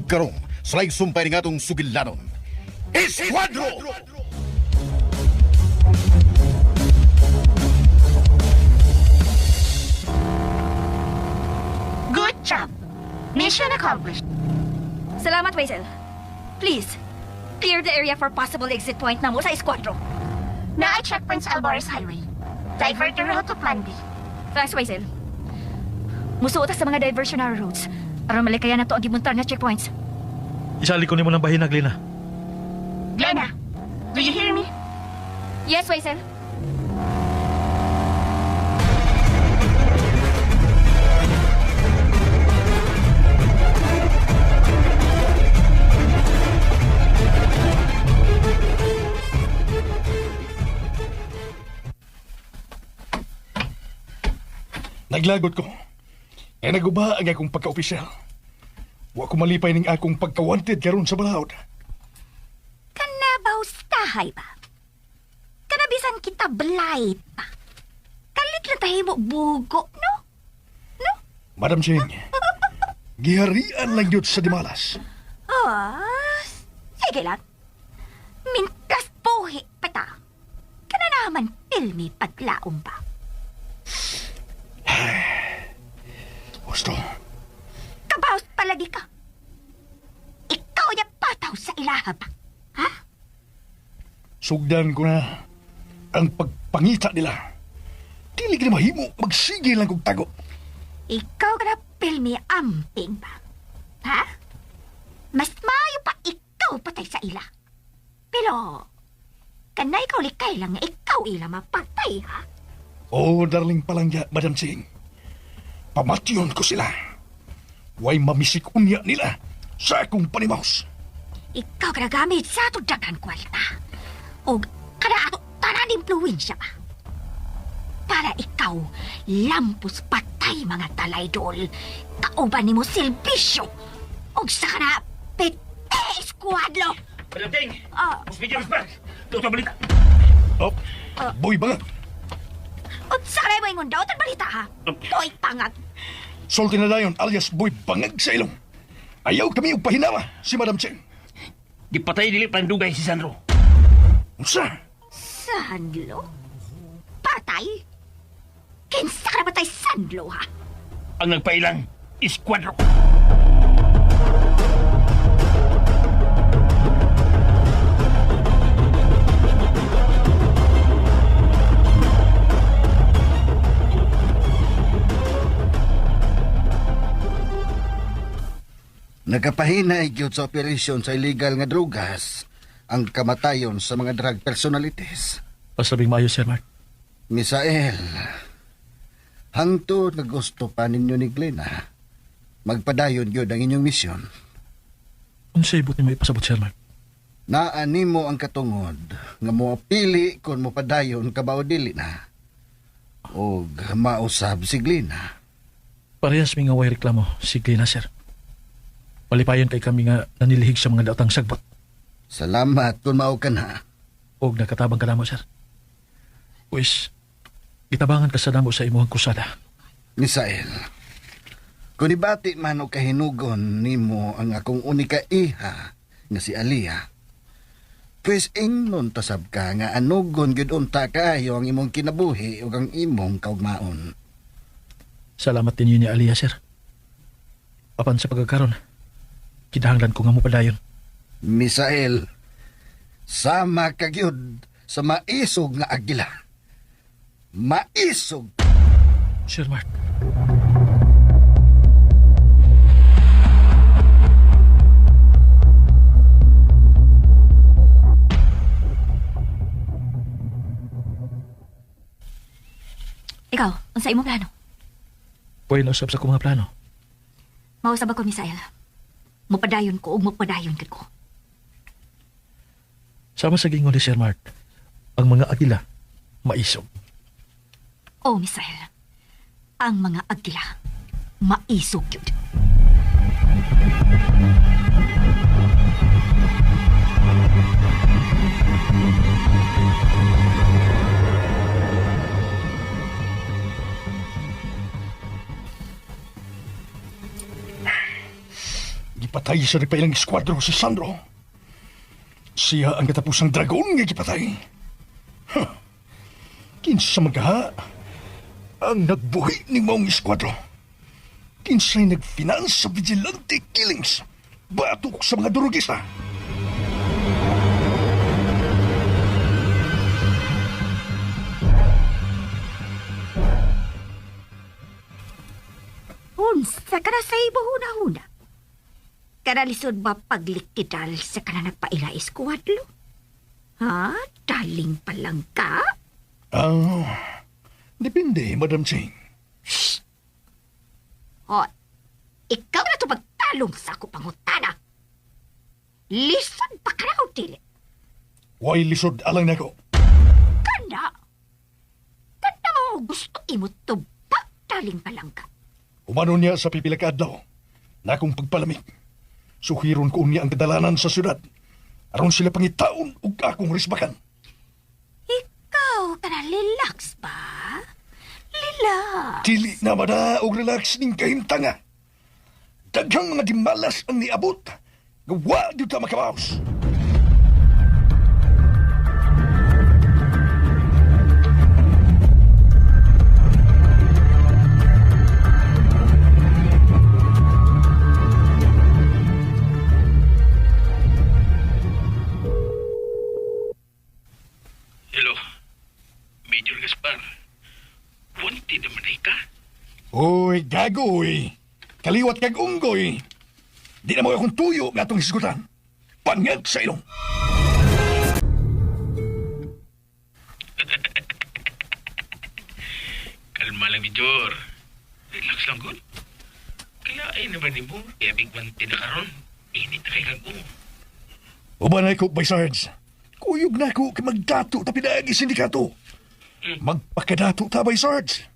ug karong salay sumpay nga itong sugilanon. Esquadro! Good job! Mission accomplished. Salamat, Waisel. Please, clear the area for possible exit point na mo sa Esquadro. Na-checkpoint sa Alvarez Highway. Divert your route to Plan B. Thanks, Waisel. Musuot sa mga diversionary routes aron malikayan na to ang gimuntar nga checkpoints. Isali ko nimo ng bahin na, Glena. Glenna, do you hear me? Yes, Waisel. Naglagot ko. Kaya naguba ang akong pagka-opisyal. Wa ko malipay ning akong pagka-wanted karon sa balahod. Kanabaw stahay ba? Kanabisan kita blight pa. Kalit na tayo mo bugo, no? No? Madam Ching, giharian lang yun sa Dimalas. Ah, sige lang. Mintas puhi pata. Kana naman pilmi paglaong ba? Gusto, Kabaos palagi ka. Ikaw yung pataw sa ilaha ba? Ha? sugdan ko na ang pagpangita nila. Dili ka na mahimo, magsigil lang kong tago. Ikaw ka na pilmi amping ba? Ha? Mas mayo pa ikaw patay sa ila. Pero, kanay ikaw likay lang nga ikaw ila mapatay, ha? Oh, darling palangga, Madam Ching. Pamation ko sila. Way mamisik unya nila sa akong panimaos. Ikaw ka nagamit sa ato daghang kwalta. O kada ato tanan impluensya ba? Para ikaw lampos patay mga talaydol. Kauban nimo silbisyo. Og sa kana pete eskuadlo. Madam Ting! Hospital Respark! Tuto balita! Oh, boy bangag. Og sa kana mo ingon daw tan balita ha. Toy pangag. Sulti na dayon alias boy bangag sa ilong. Ayaw kami upahinawa si Madam Ching. Gipatay dili pandugay si Sandro. Unsa? Sanlo? Patay? Kinsa ka na patay Sanlo ha? Ang nagpailang, Esquadro. Nagapahinay gyud sa operasyon sa illegal nga drugas ang kamatayon sa mga drug personalities. Pasabing maayo, Sir Mark. Misael, hangtod nga gusto pa ninyo ni Glena, magpadayon gyud ang inyong misyon. Unsay buti mo ipasabot, Sir Mark? Naani mo ang katungod nga mo pili kung mo padayon kabaw dili na. Og mausab si Glena. Parehas mi nga way reklamo si Glena, Sir. Palipayon kay kami nga nanilihig sa mga daotang sagbot. Salamat kung mao ka na. Og nakatabang ka namo, Sir. Pues, itabangan ka sa namo sa imuhang kusada. Misael, kung ibati man o kahinugon nimo ang akong unika iha nga si Alia, pues ingnon tasab ka nga anugon gyud unta kaayo ang imong kinabuhi ug ang imong kaugmaon. Salamat din ni Alia, Sir. Apan sa pagkakaroon, kinahanglan ko nga mo padayon. Misael, sama ka gyud sa maisog nga agila. Maisog! Sir Mark. Ikaw, unsa imong plano? Pwede na usap sa akong mga plano. Mausab ako, Misael. Mupadayon ko ug mupadayon gid ko. Sama sa gingon ni Sir Mark, ang mga agila, maisog. Oh, Misael. Ang mga agila, maisog yun. Gipatay sa nagpailang eskwadro si Sandro. Siya ang katapusang dragon nga gipatay. Huh. Kinsa magaha ang nagbuhi ni maong eskwadro. Kinsa'y nagfinance sa vigilante killings batok sa mga durugista. Unsa ka na sa ibuhuna-huna? Kanalisod ba paglikidal sa kana nagpaila eskwadlo? Ha? Daling pa lang ka? Depende, Madam Ching. O, ikaw na ito magtalong sa ako pangutana. Lisod pa ka na o dili? Way lisod alang nako. Kana? Kana mo gusto imo tubak daling pa lang ka? Umano niya sa pipila ka adlaw na akong pagpalamig. Suhiron ko niya ang kadalanan sa syudad. Aron sila pangitaon ug akong risbakan. Ikaw ka na relax ba? Relax. Dili na mada og relax ning kahimtanga. Daghang mga dimalas ang niabot. Gawa di ta makabaos. Hello, Major Gaspar. Wanti naman ay ka? Uy, gago, uy. Kaliwat kag unggoy. Di na mo akong tuyo nga itong hisgutan. Pangag sa ilong. Kalma lang, Major. Relax lang, good. Kaya ay naman ni mo, kaya bigman tinakaroon. Init na kay kag Uban na ko, by Sarge. Kuyog na ko kay magdato tapi naagi sindikato. Magpakadato ta, by Sarge.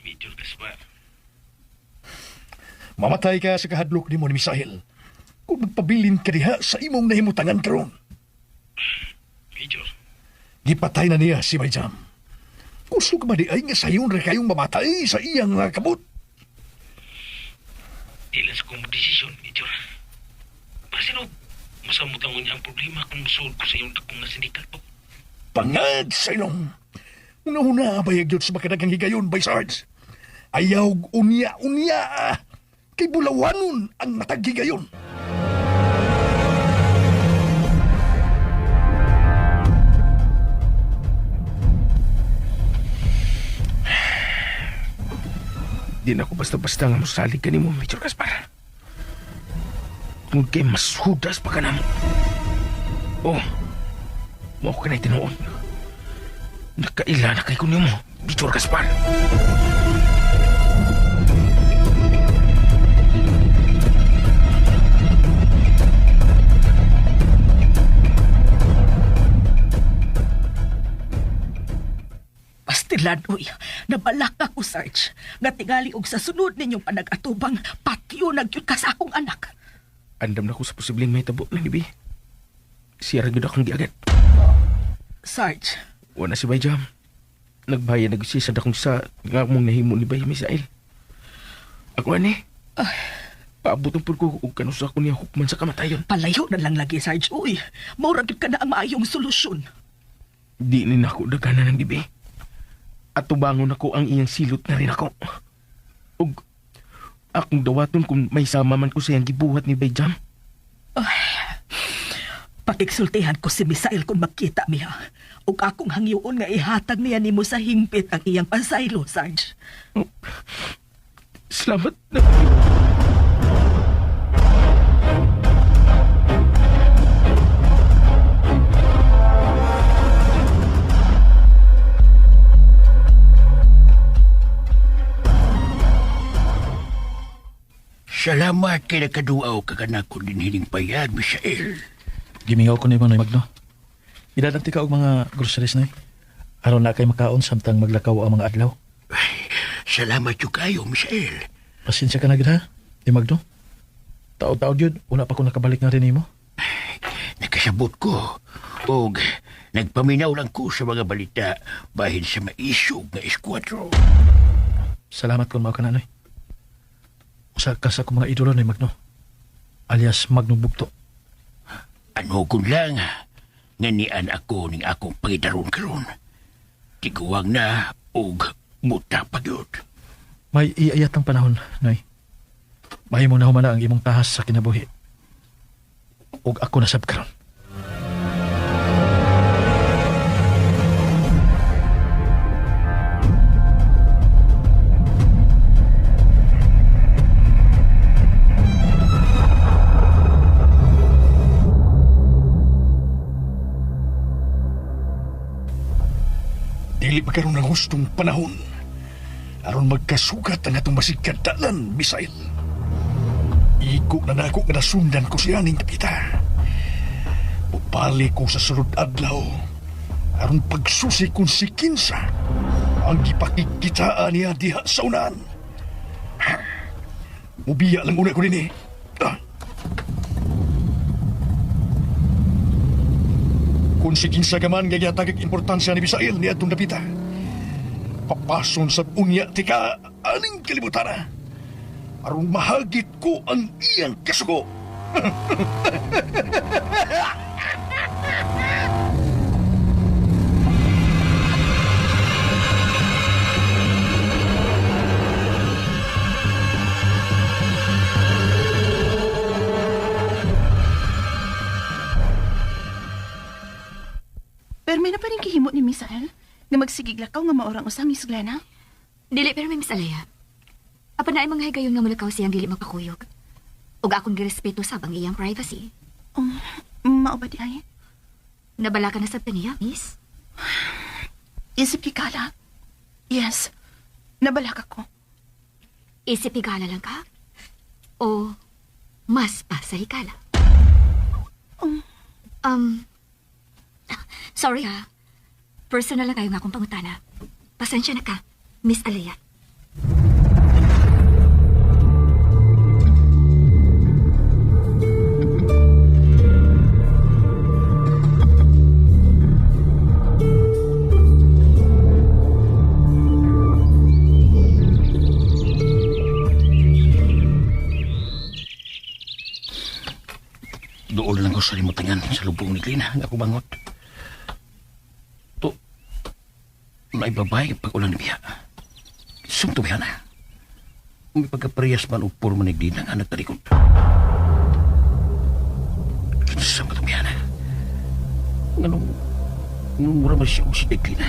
Major Gaspar. Mamatay ka sa kahadlok ni mo ni Misael. Kung magpabilin ka diha sa imong nahimutangan karon. Major, Gipatay na niya si Bayjam. Gusto ka ba di ay nga sayon rin kayong mamatay sa iyang mga kabut? ilan sa kong desisyon, Major. Pasino, masamutan mo niya ang problema kung musuod ko sa iyong dakong na sindikato. Pangad sa ilong. Una-una bayag yun sa makadagang higayon, by Sarge. Ayaw unya-unya. Kay bulawanon ang matag higayon. Di na ako basta-basta nga musalig ka ni mo, Major Gaspar. Kung kay mas hudas pa ka na mo. Oh, mo ka na itinoon. Nakaila na kay kunin mo, Major Gaspar. Pastilan, uy, nabalak ako, Sarge. Nga tingali og sa sunod ninyong panag-atubang patyo nagyud ka sa akong anak. Andam na ko sa posibleng may tabo na nibi. Siya rin yun akong giagat. Sarge, Wala si Bayjam. Nagbayan nagsisad akong sa nga mong nahimo ni Bay Misael. Ako ani. Paabot ang pulko kung kanusa ko niya hukman sa kamatayon. palayo na lang lagi, Sarge. Uy, maurag yun ka na ang maayong solusyon. Di ni na ako dagana ng dibi. At tubangon ako ang iyang silot na rin ako. Ug akong dawaton kung may sama man ko sa iyang gibuhat ni Bayjam. Pakiksultihan ko si Misael kung magkita miya. Ug akong hangyoon nga ihatag niya nimo sa hingpit ang iyang pasaylo, Sarge. Salamat na. Salamat kay nakaduaw kaganak ko din hining payag, Misael. Gimingaw ko ni Manoy Magno. Idadanti ka og mga groceries na aron na kay makaon samtang maglakaw ang mga adlaw. Ay, salamat yung kayo, Misael. Pasensya ka na gid ha, Di Magno. Taod-taod yun, una pa ko nakabalik nga rin mo. Nakasabot ko. Og nagpaminaw lang ko sa mga balita bahin sa maisog na eskwadro. Salamat kung mao ka na, Noy. Usa ka sa akong mga idolo ni Magno. alias Magnum Bugto. Ano kun lang, nga nian ako ning akong pangidaron karon. Tiguwang na og muta pa gyud. May iayatang panahon, Nay. Mahimo na humana ang imong tahas sa kinabuhi. Ug ako nasab karon. Dili pa karon ng hustong panahon aron magkasugat ang atong masigkadalan, Misael. Iko na nako nga nasundan ko siya ning kapita. Upali ko sa sulod adlaw aron pagsusi kung si Kinsa ang gipakikitaan niya diha sa unahan. Mubiya lang una ko din Kung si Kinsa gaman nga yatagig importansya ni Misael ni atong napita. Papason sa unya tika aning kalibutan aron mahagit ko ang iyang kasugo. Pero may na pa rin kihimo ni Misael nga magsigiglakaw nga maorang usang Miss Glenna. Dili pero may Miss Alea. Apa na ay mga higayon nga mulakaw siyang dili magpakuyog. Ug akong girespeto sa bang iyang privacy. Mao ba di ay? Nabala ka na sa taniya, Miss? Isip kikala. Yes. Nabalak ako. Isip higala lang ka? O mas pa sa higala? Sorry ha. Personal lang kayo nga akong pangutana. Pasensya na ka, Miss Alea. Doon lang ko sa limutangan sa lubong ni Glina nga ako bangot. To, may babae pag ulan ni Biya. Sumto Biya na. May pagkaparehas man upor man ni Glina nga nagtarikot. Sumto Biya na. Anong mura man siya si Glina.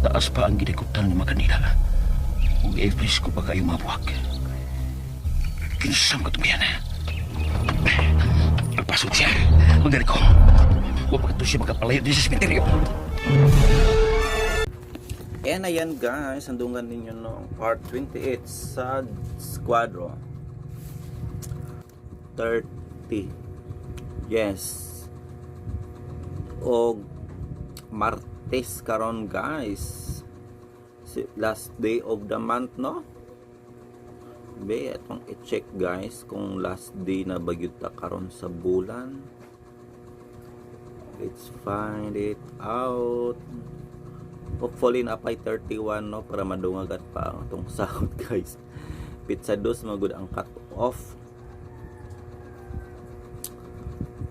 Taas pa ang ginikutan ni mga kanila. Kung i-please ko pa kayo mabuhag. Kinsam ka tumiyan. Pagpasok siya. Magdari ko. Huwag pa ito siya magkapalayo din sa sementeryo. And ayan guys, andungan ninyo no part 28 sa Squadron 30. Yes. O Martes karon guys, last day of the month no. Be atong i-check guys kung last day na bagyud ta karon sa bulan. Let's find it out. Hopefully napay 31 no para madungagat pa ang atong sahod guys. Pizza dos magud ang cut off.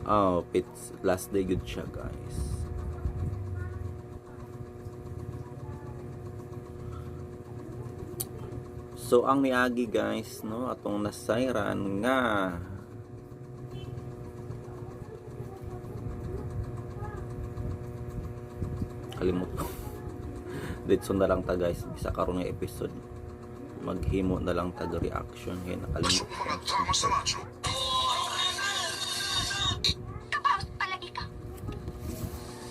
Oh, it's last day good siya guys. So ang miagi guys no atong nasayran nga kalimot ko. Ditso na lang ta guys bisa karon nga episode maghimo na lang tag reaction kay nakalimot ko. Kapaos palagi ka.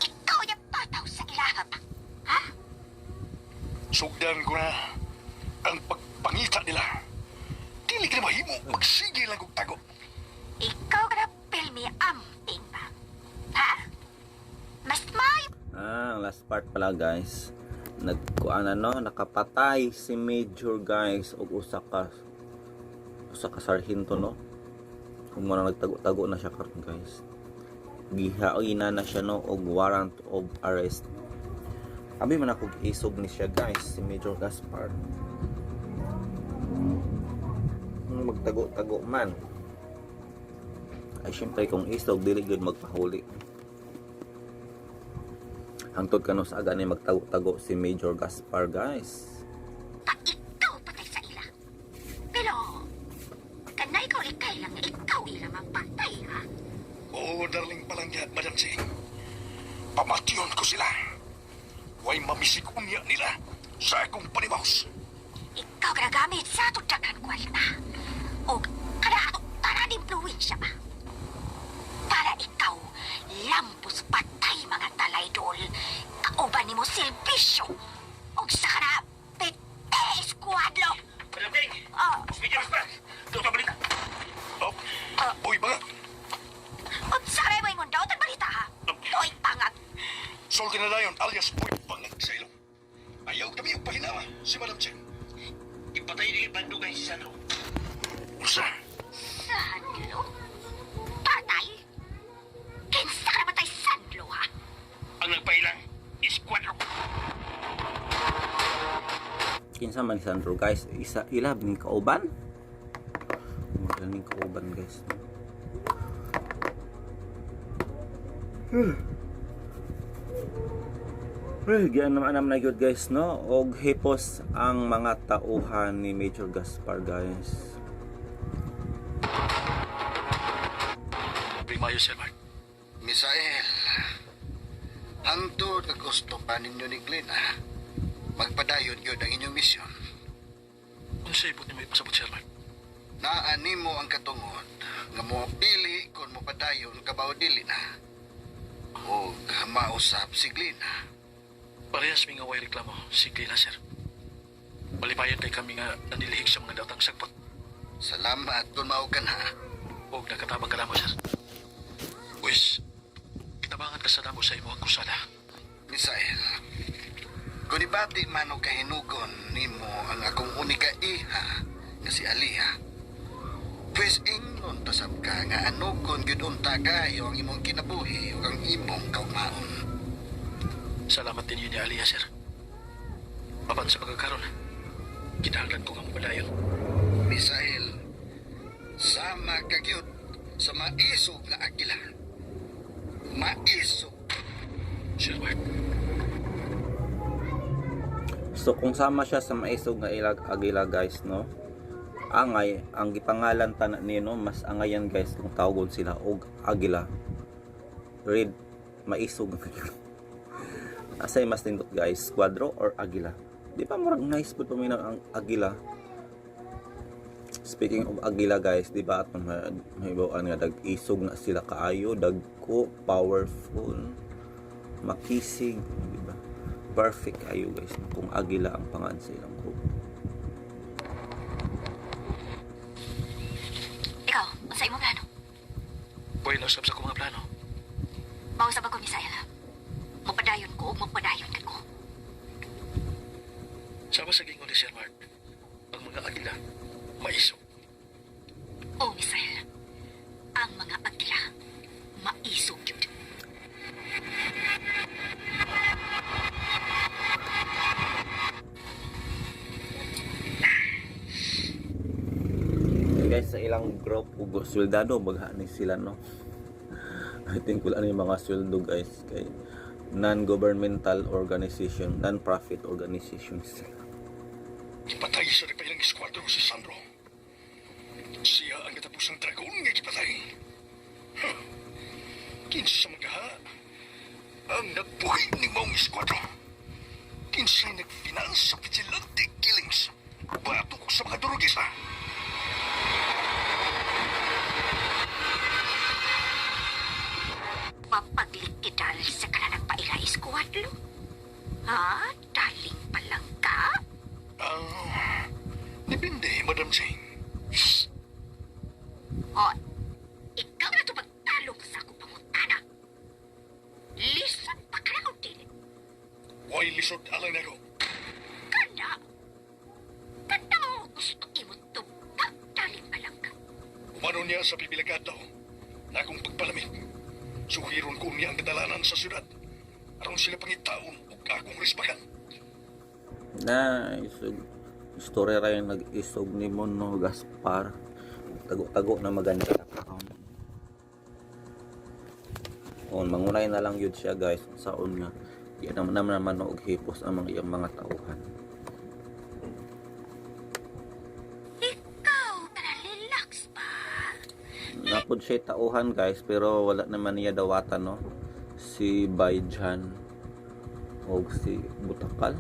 Ikaw yung pataw sa ilahap. Ha? Sugdan ko na ang pangita nila. Dili ka na mahimo magsige lang kong tago. Ikaw ka na pilmi amping pa. Ha? Mas may... Last part pala guys. Nagkuana no, nakapatay si Major guys og usa ka sarhento no. Kung mo na nagtago-tago na siya karon guys. Gihaoy na siya no og warrant of arrest Abi man ako isog ni siya guys, si Major Gaspar. Magtago-tago man. Ay syempre kung isog dili gud magpahuli. Hangtod kano sa aga ni magtago-tago si Major Gaspar guys. At ikaw patay sa ila. Pero, kanay ko ikay lang, ikaw ila magpatay, ha? Oo, darling palangyat, Madam Sing. Pamation ko sila. Way mamisig unya nila sa akong panimaos. Ikaw ginagamit sa ato daghan kwalta. O kada ato tanan impluwensya ba? Para ikaw lampos patay mga talaydol. Kauban nimo silbisyo. O sa kana pete eskuadlo. Madam Ting! Ah, Major Gaspar! Doon ka balita! Oh, uy ba? o sa kana mo ingon daw tan balita ha. Toy pangat. Sulti na dayon alias Boy Pangat sa ilong. Ayaw kami yung pahinawa si Madam Sing. Ipatay din bandugay si Sandro. Usa? Sandlo? Patay? Kinsa ka naman tayo Sandlo ha? Ang nagpailang, Esquadro. Kinsa man ni Sandro guys, isa ilab ning kauban. Magaling kauban guys. Gian naman na yun guys no. Og hipos ang mga tauhan ni Major Gaspar guys. Primayo, Sir Mark. Misael, hangtod na gusto pa ninyo ni Glena, magpadayon yun ang inyong misyon. Kung sa ibot niyo may pasabot, Sir Mark. Naani mo ang katungod, nga mo pili kung mo padayon kabaw dili na. O mausap si Glena. Parehas mi nga way reklamo, sige na, Sir. Malipayon kay kami nga nanilihig sa mga datang sagpot. Salamat kung mao ka na. O nakatabang ka na mo, Sir. Wis, kitabangan ka sa damo sa imo ang kusada. Misael, kung ibati man o kahinugon nimo ang akong unika iha nga si Alia, pues ingnon tasab ka nga anugon gyud unta kayo ang imong kinabuhi o ang imong kaugmaon. Salamat din yun ni Alia, Sir. Papan sa pagkakaroon, kinahanglan ko nga mapadayon. Misael, sama ka gyud sa maisog nga agila. Maisog. Sir Mark. So kung sama siya sa maisog nga agila guys no. Angay ang gipangalan tanan ni no, mas angayan guys kung tawgon sila og agila. Read maisog nga. Asay mas nindot guys, Squadro or Agila? Di ba murag nice pud paminaw ang Agila? Speaking of Agila guys, di ba at mahibawaan nga dag-isog na sila kaayo, dagko, powerful, makisig, di ba? Perfect kayo guys kung Agila ang pangan sa ilang group. Ikaw, unsa imong plano? Boy, nausap sa kong mga plano. Mausap ako, Misael, ha? Mapadayon ko o mapadayon ka ko. Sama sa gingon ni Sir Mark, ang mga agila, maisog. O, Misael, ang mga agila, maisog yun. Guys, sa ilang group ug sweldo bagha ni sila no. I think wala ni mga sweldo guys kay non-governmental organization, non-profit organizations. Ipatay sa nagpailang esquadro si Sandro. Siya ang katapusang dragon nga ipatay. Huh. Kinsa magaha ang nagbuhi ni mong esquadro. Kinsa'y nagfinans sa vigilante killings. Batok sa mga durugista. Mapaglikidal sa kanang paila eskuadlo? Ha? Daling palang ka? Depende, Madam Sing. O, ikaw na ito magtalong sa akong pangutana. Lisan pa ka na kung dili. Why lisod alang na ko? Kanda. Kanda mo gusto imong tubag daling palang ka. Umano niya sa bibilagad daw na akong pagpalamig. Suhiron ko niya ang kadalanan sa syudad. Aron sila pangitaon o akong respakan. Na isog story ra yung nag-isog ni mo no Gaspar. Tago-tago na maganda account. On mangunay na lang yun siya guys saon nga. Yan naman og hipos ang mga iyang mga tauhan. Ikaw, relax pa. Napod siya tauhan guys pero wala naman niya dawatan no. Si Bayjan o si Butakal.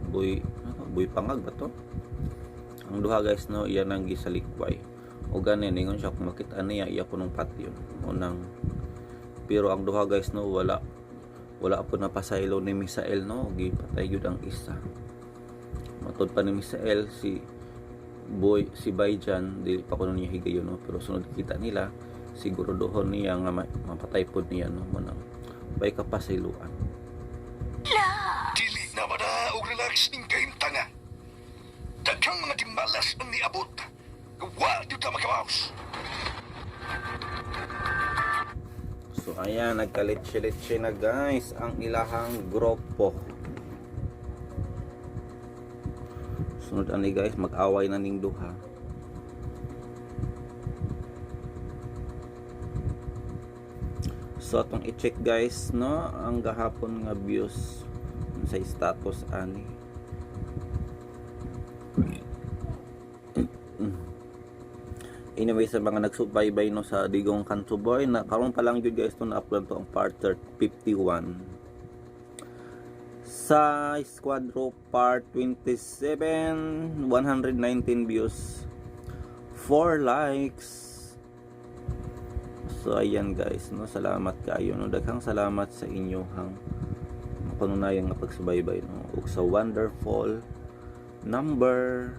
Boy pangag ba to? Ang duha guys no iyan ang gisalikway. O ganin ingon siya kung makita niya iya ko nung patio unang pero ang duha guys no wala po napasaylo ni Misael no gipatay gyud ang isa. Matod pa ni Misael si Bayjan dili pa kuno niya higayon no pero sunod kita nila siguro dohon niya nga mapatay pod niya no mo nang bay kapasayloan. Dili na mada og relax ning kahimtanga. Daghang mga timbalas ang niabot. Wa di ta makabaws. So ayan, nagkalitsye-litsye na guys ang ilahang grupo. Sunod ani guys, mag-away na ning duha. So atong i-check guys no, ang gahapon nga views sa status ani. Anyway, sa mga nagsubaybay no sa Digong Kanto Boy, na karon pa lang yun guys to na-upload to ang part 51. Sa Squadro part 27, 119 views, 4 likes. So ayan guys, no, salamat kayo no, daghang salamat sa inyohang panunayang nga pagsubaybay no, ug sa wonderful number.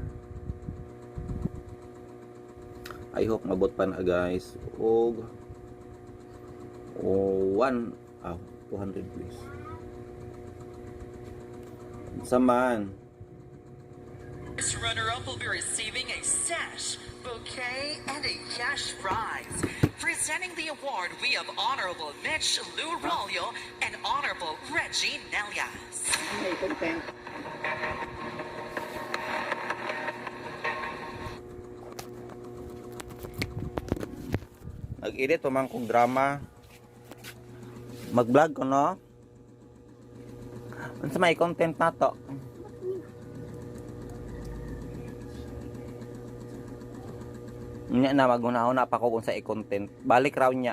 I hope mabot pa na guys og 200 please. Saman. This runner-up will be receiving a sash, bouquet, and a cash prize. Presenting the award, we have Honorable Mitch Lou Rollo and Honorable Reggie Nelias. Nag-edit man kong drama. Mag-vlog ko no. Unsa may content na to? Nya na maghuna-huna pa ko kung sa i-content. Balik raw niya.